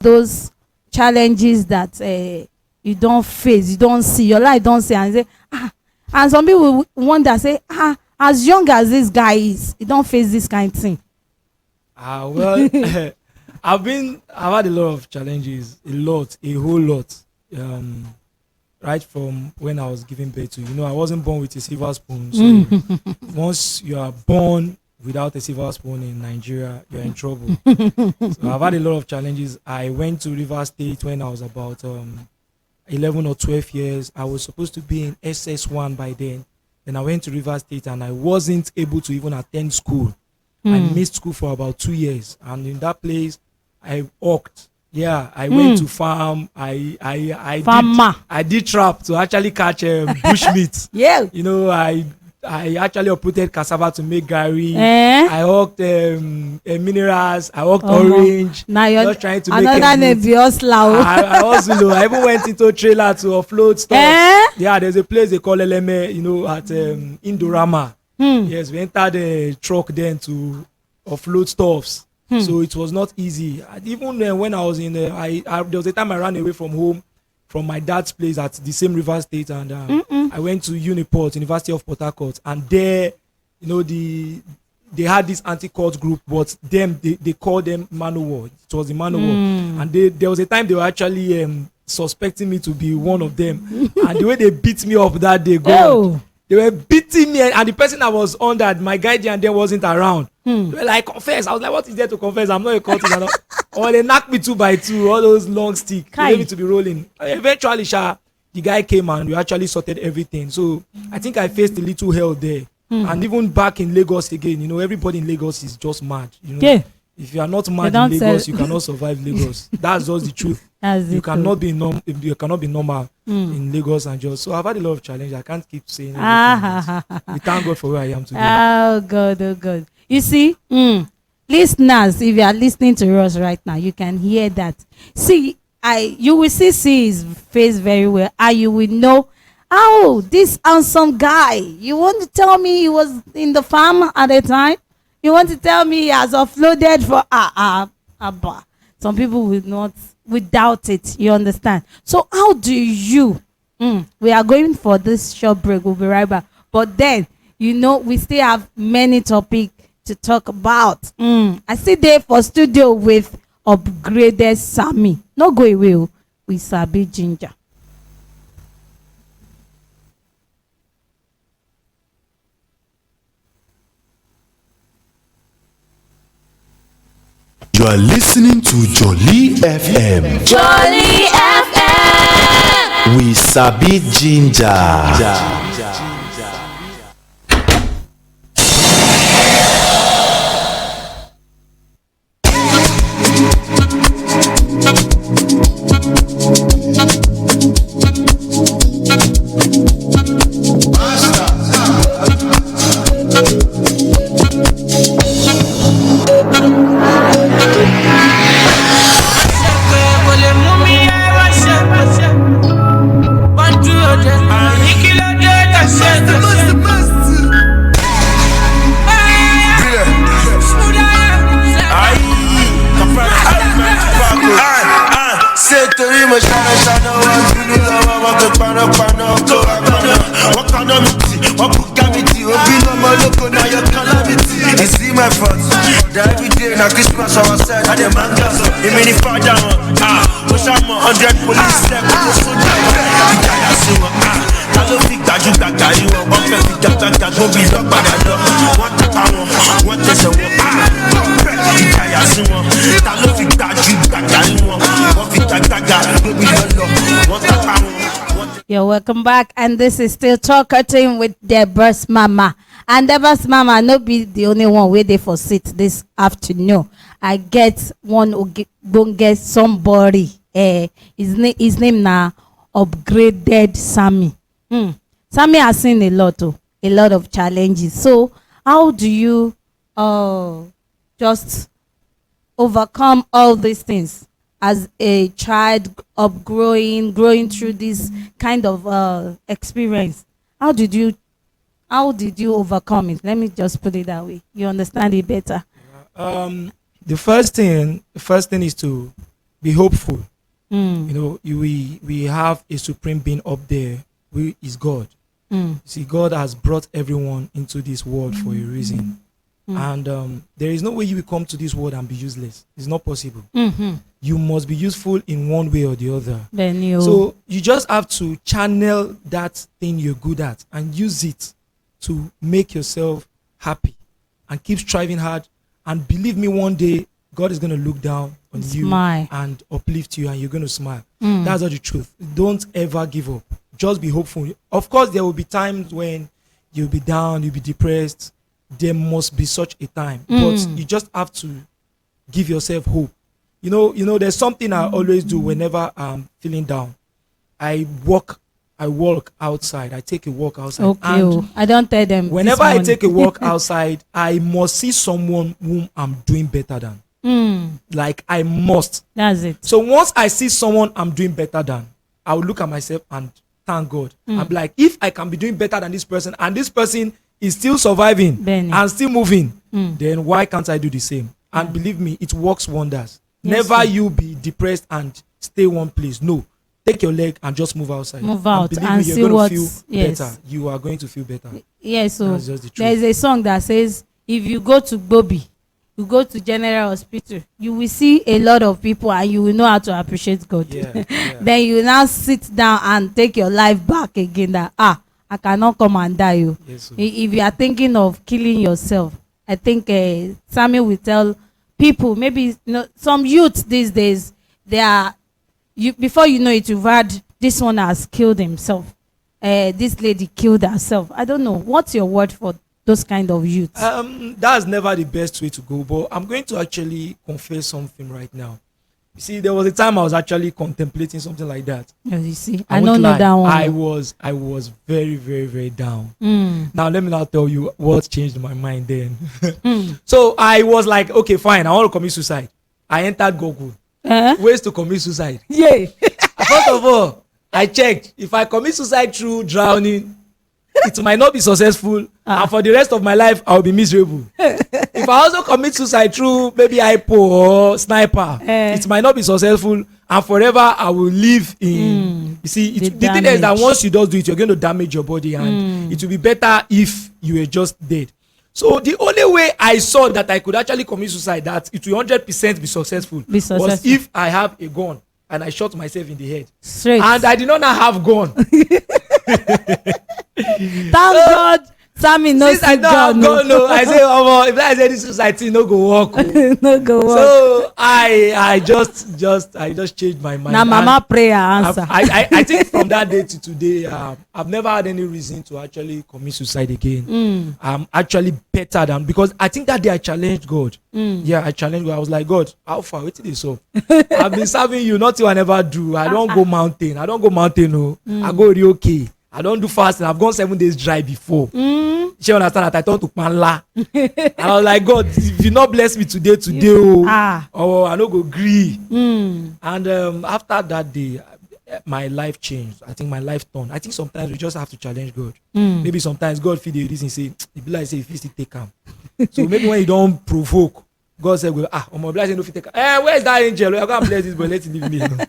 those challenges that you don't face, you don't see, your life don't see, and say, and some people wonder, say, as young as this guy is, he don't face this kind of thing. Well, I've had a lot of challenges, a whole lot. Right from when I was giving birth to, I wasn't born with a silver spoon. So once you are born without a silver spoon in Nigeria, you're in trouble. So I've had a lot of challenges. I went to Rivers State when I was about 11 or 12 years. I was supposed to be in SS1 by then. Then I went to Rivers State and I wasn't able to even attend school. I missed school for about 2 years. And in that place, I walked. Yeah, I went to farm. I did trap to actually catch bush meat. Yeah. I actually uprooted cassava to make gari. I hawked minerals. I hawked orange. Now you're just trying to another make name. I also I even went into a trailer to offload stuff. Yeah, there's a place they call Eleme, at Indorama. Yes, we entered the truck then to offload stuffs. So it was not easy. Even when I was in there was a time I ran away from home, from my dad's place at the same River State, and I went to Uniport, University of Port Harcourt, and there, they had this anti-cult group, but they called them Manowar. It was the Manowar, and there was a time they were actually suspecting me to be one of them, and the way they beat me up that day, they were beating me, and the person I was under, my guardian then wasn't around. They were like, confess. I was like, what is there to confess? I'm not a cultist. Or they knocked me 2 by 2, all those long sticks. They made me to be rolling. Eventually, the guy came and we actually sorted everything. So I think I faced a little hell there. And even back in Lagos again, everybody in Lagos is just mad. Yeah. If you are not mad in Lagos, you cannot survive Lagos. That's just the truth. You cannot be normal in Lagos and just. So I've had a lot of challenges. I can't keep saying everything. We thank God for where I am today. Oh God. You see, listeners, if you are listening to us right now, you can hear that. See, you will see his face very well, and you will know, this handsome guy. You want to tell me he was in the farm at the time? You want to tell me he has offloaded for Abba? Some people will doubt it. You understand? So how do you? We are going for this short break. We'll be right back. But then, we still have many topics to talk about. I sit there for studio with upgraded Sammy. No go away. We sabi ginger. You are listening to Joli FM. Joli FM. We sabi ginger. You're welcome back, and this is still Talker Team with Deborah's Mama. And Deborah's Mama no be the only one waiting for seat this afternoon. I get one go get somebody. His name now upgraded Sammy. Sammy has seen a lot of challenges. So how do you just overcome all these things as a child growing through this kind of experience? How did you overcome it? Let me just put it that way. You understand it better. The first thing is to be hopeful. You know, we have a supreme being up there who is God. See, God has brought everyone into this world for a reason. And there is no way you will come to this world and be useless. It's not possible. You must be useful in one way or the other. So you just have to channel that thing you're good at and use it to make yourself happy and keep striving hard. And believe me, one day God is going to look down on you and uplift you, and you're going to smile. That's not the truth. Don't ever give up. Just be hopeful. Of course, there will be times when you'll be down, you'll be depressed. There must be such a time. But you just have to give yourself hope. You know, there's something I always do whenever I'm feeling down. I walk outside. I take a walk outside. Okay. I don't tell them. Whenever I take a walk outside, I must see someone whom I'm doing better than. Like, I must. That's it. So once I see someone I'm doing better than, I will look at myself and thank God. I'm like, if I can be doing better than this person, and this person is still surviving and still moving, then why can't I do the same? And believe me, it works wonders. Yes, Never you be depressed and stay one place. No, take your leg and just move outside. Move out and, and me, see you're what. going to feel better. You are going to feel better. Yes, so That's just the truth. there's a song that says, if you go to Bobby, you go to General Hospital, you will see a lot of people and you will know how to appreciate God. Then you now sit down and take your life back again, that I cannot come and die you. Yes, If you are thinking of killing yourself, I think Sammy will tell people, maybe some youth these days, they are, before you know it, you've heard this one has killed himself, this lady killed herself. I don't know, what's your word for those kind of youths? That's never the best way to go, but I'm going to actually confess something right now. You see, there was a time I was actually contemplating something like that. You see, I don't won't know lie. that one. I was very, very, very down. Now let me now tell you what changed my mind then. So I was like, okay, fine, I want to commit suicide. I entered Google. Ways to commit suicide. Yeah. First of all, I checked. If I commit suicide through drowning, it might not be successful, and for the rest of my life I will be miserable. If I also commit suicide through maybe hypo or sniper, it might not be successful, and forever I will live in you see, the thing is that once you don't do it, you're going to damage your body, and it will be better if you were just dead. So the only way I saw that I could actually commit suicide, that it will 100% be successful, was if I have a gun and I shot myself in the head. Straight. And I did not have gun. Thank God Sammy no since I don't have gun, no, I say, if I say this society no go work. No go work. So I just changed my mind. Now mama prayer answer. I think from that day to today, I've never had any reason to actually commit suicide again. I'm actually better than, because I think that day I challenged God. Yeah, I challenged God. I was like, God, how far? What did they so? I've been serving you, nothing I never do. I don't go mountain. No. I go okay. I don't do fasting. I've gone 7 days dry before. She understand that I turn to panla. And I was like, God, if you not bless me today, I no go agree. And after that day, my life changed. I think my life turned. I think sometimes we just have to challenge God. Maybe sometimes God feel the reason, say, it be like say if you still take him. So maybe when you don't provoke, God said, my blessing no fit take him. Where is that angel? I'm gonna bless this boy. Let him leave me alone.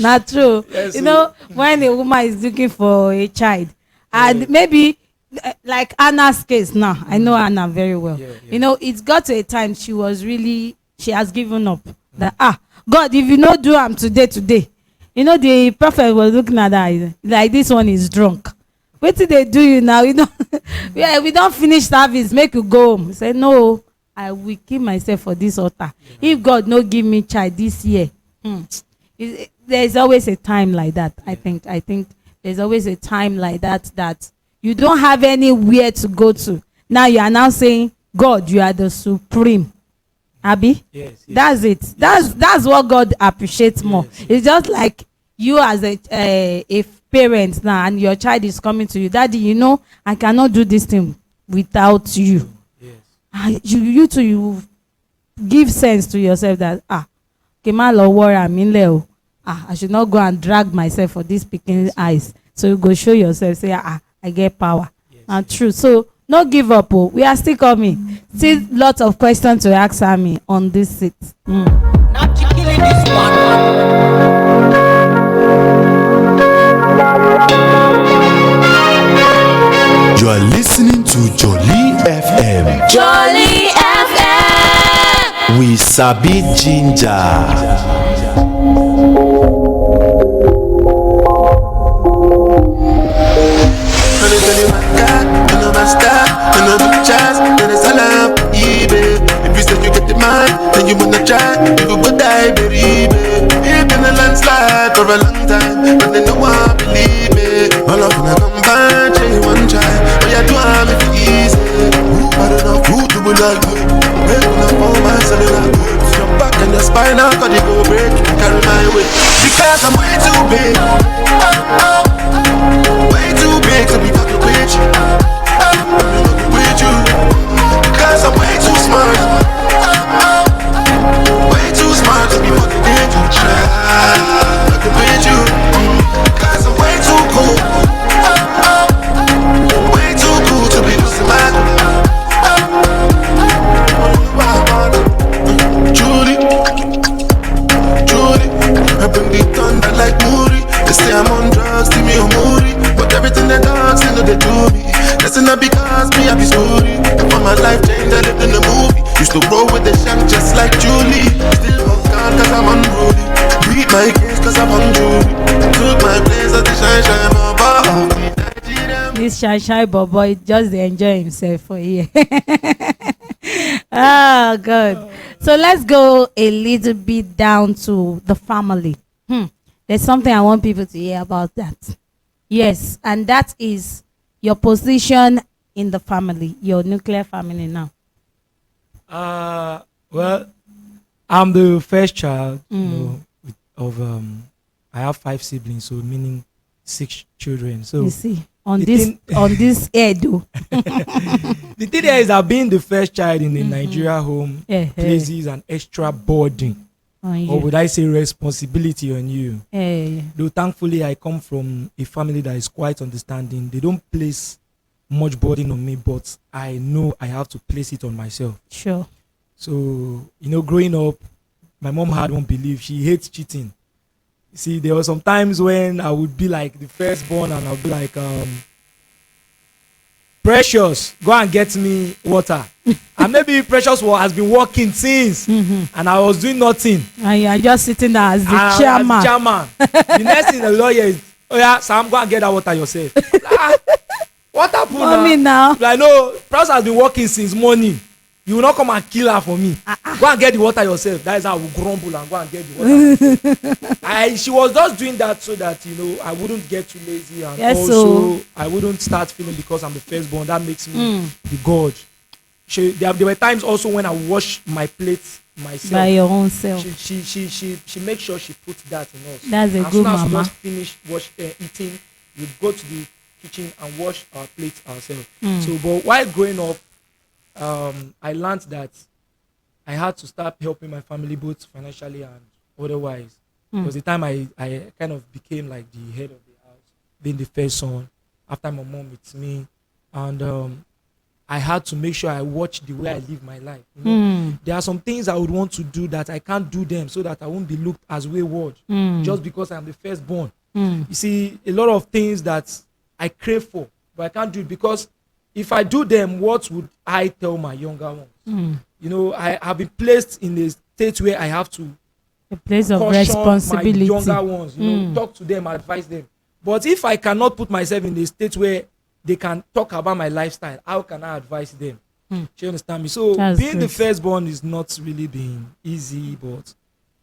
Not true. Yes, you know, when a woman is looking for a child, and maybe like Anna's case now, I know Anna very well. You know, it's got to a time she has given up. That God, if you not do am today, you know, the prophet was looking at that like, this one is drunk. What did they do you now? You know, we don't finish service, make you go home. Say no, I will kill myself for this altar. If God no give me child this year, there's always a time like that. I think there's always a time like that you don't have anywhere to go to. Now you are now saying, God, you are the supreme. Abi? Yes. That's it. That's what God appreciates more. It's just like you as a parent now, and your child is coming to you, Daddy, you know, I cannot do this thing without you. You too, you give sense to yourself that I should not go and drag myself for this picking eyes. So you go show yourself, say, I get power. And true. So no give up. We are still coming. Still lots of questions to ask Sammy on this seat. feeling this one. You are listening to Joli FM. Joli FM. We sabi ginger. Then you wanna try, you go die, baby. It's been a landslide for a long time, but they know I believe it. All of them come back, say one try, but you do have it easy. Who better know who to be like good? Make one up on my cellular goods. Your back and your spine, how could you go break? Carry my weight, because I'm way too big. Way too big to be fucking with you. With you, because I'm way too smart. Smart to be fucking in to try. I can beat you, cause I'm way too cool. Way too cool to be losing my Joli, Joli, I bring the thunder like Moody. They say I'm on drugs, see me on Moody. But everything they dogs, they know they do me. That's not because me happy story. For my life change, I lived in the movie. Used to roll with the shank just like Joli. Still cause I'm unruly. Beat my case cause I'm hungry. Took my place at the shine bobo. This shine bobo just enjoy himself for here. Oh God. So let's go a little bit down to the family. There's something I want people to hear about that. Yes, and that is your position in the family, your nuclear family now. Well, I'm the first child, I have 5 siblings, so meaning 6 children. So you see, on this head though. The thing there is that being the first child in a Nigeria home places an extra burden, or would I say responsibility on you. Though thankfully I come from a family that is quite understanding. They don't place much burden on me, but I know I have to place it on myself. Sure. So, growing up, my mom had one belief. She hates cheating. You see, there were some times when I would be like the firstborn and I'll be like, Precious, go and get me water. And maybe Precious has been working since, and I was doing nothing. And you are just sitting there as the chairman. The next thing the lawyer is, oh yeah, Sam, go and get that water yourself. What happened? Mommy now? Like, no, Precious has been working since morning. You will not come and kill her for me. Go and get the water yourself. That is how I will grumble and go and get the water. She was just doing that so that I wouldn't get too lazy, and also I wouldn't start feeling because I'm the firstborn. That makes me the god. There were times also when I wash my plates myself. By your own self. She makes sure she puts that in us. That's a good mama. As soon as we just finish eating, we go to the kitchen and wash our plates ourselves. So, but while growing up, I learned that I had to start helping my family both financially and otherwise. It was the time I kind of became like the head of the house, being the first son after my mom with me, and I had to make sure I watch the way I live my life. There are some things I would want to do that I can't do them so that I won't be looked as wayward just because I'm the firstborn. You see, a lot of things that I crave for, but I can't do it because if I do them, what would I tell my younger ones? I have been placed in a state where I have to a place of responsibility. My younger ones, talk to them, advise them. But if I cannot put myself in a state where they can talk about my lifestyle, how can I advise them? Do you understand me? So being the firstborn is not really being easy, but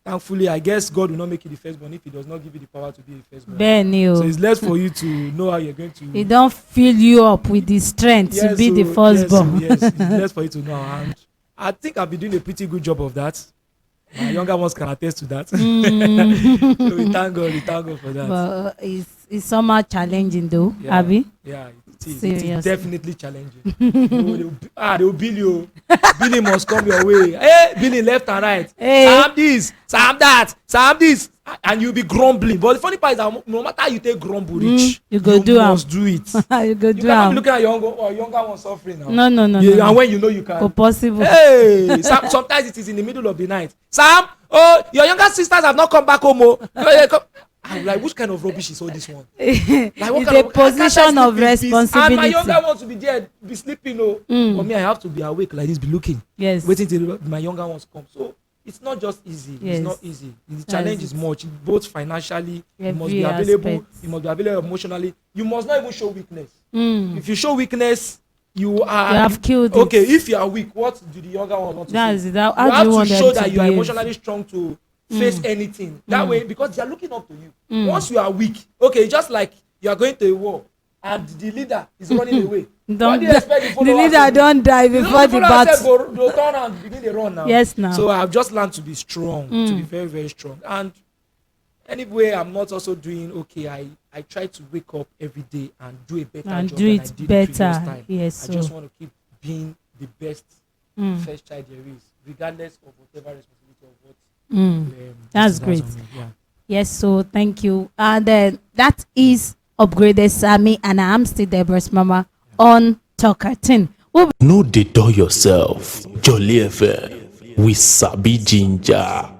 thankfully, I guess God will not make you the firstborn if He does not give you the power to be the firstborn. So it's less for you to know how you're going to. He don't fill you up with the strength to be the firstborn. Yes, it's less for you to know. And I think I've been doing a pretty good job of that. My younger ones can attest to that. So we thank God for that. But it's somehow challenging though, Abby. Yeah, it is. It is definitely challenging. They will bill you. Billing must come your way. Hey, billing left and right. Hey. Sam this, Sam that, Sam this. And you'll be grumbling. But the funny part is that no matter how you take grumble reach, you must do it. You cannot be looking at your younger one suffering now. No. And when you know you can. Possible. Hey, sometimes it is in the middle of the night. Sam, Oh, your younger sisters have not come back home. Oh. I'm like, which kind of rubbish is all this one? Like, what It's kind a position of responsibility. And my younger ones to be there, be sleeping. Oh, for me, I have to be awake like this, be looking. Yes. Waiting till my younger ones come. So it's not just easy. Yes. It's not easy. The challenge is much, both financially. You must Every be available. aspect. You must be available emotionally. You must not even show weakness. If you show weakness, you have killed it. Okay, if you are weak, what do the younger ones want to That say? is that. You How do have you to want show them that to you are behave? emotionally strong to face anything. That way, because they are looking up to you. Once you are weak, okay, just like you are going to a war and the leader is running away. What do you expect the The followers leader to do? don't die before the battle. Go turn and begin to run now. Yes, now. So I've just learned to be strong, to be very, very strong. And anyway, I'm not also doing okay. I try to wake up every day and do a better And job do than it I did the better. previous time. Yes, I just so. want to keep being the best first child there is, regardless of whatever responsibility of what. That's this great. has on me. Yeah. Yes, so thank you. And then that is upgraded Sammy, and I'm still Deborah's mama on Talker 10. No dey dull yourself. Jolly FM. We sabi ginger.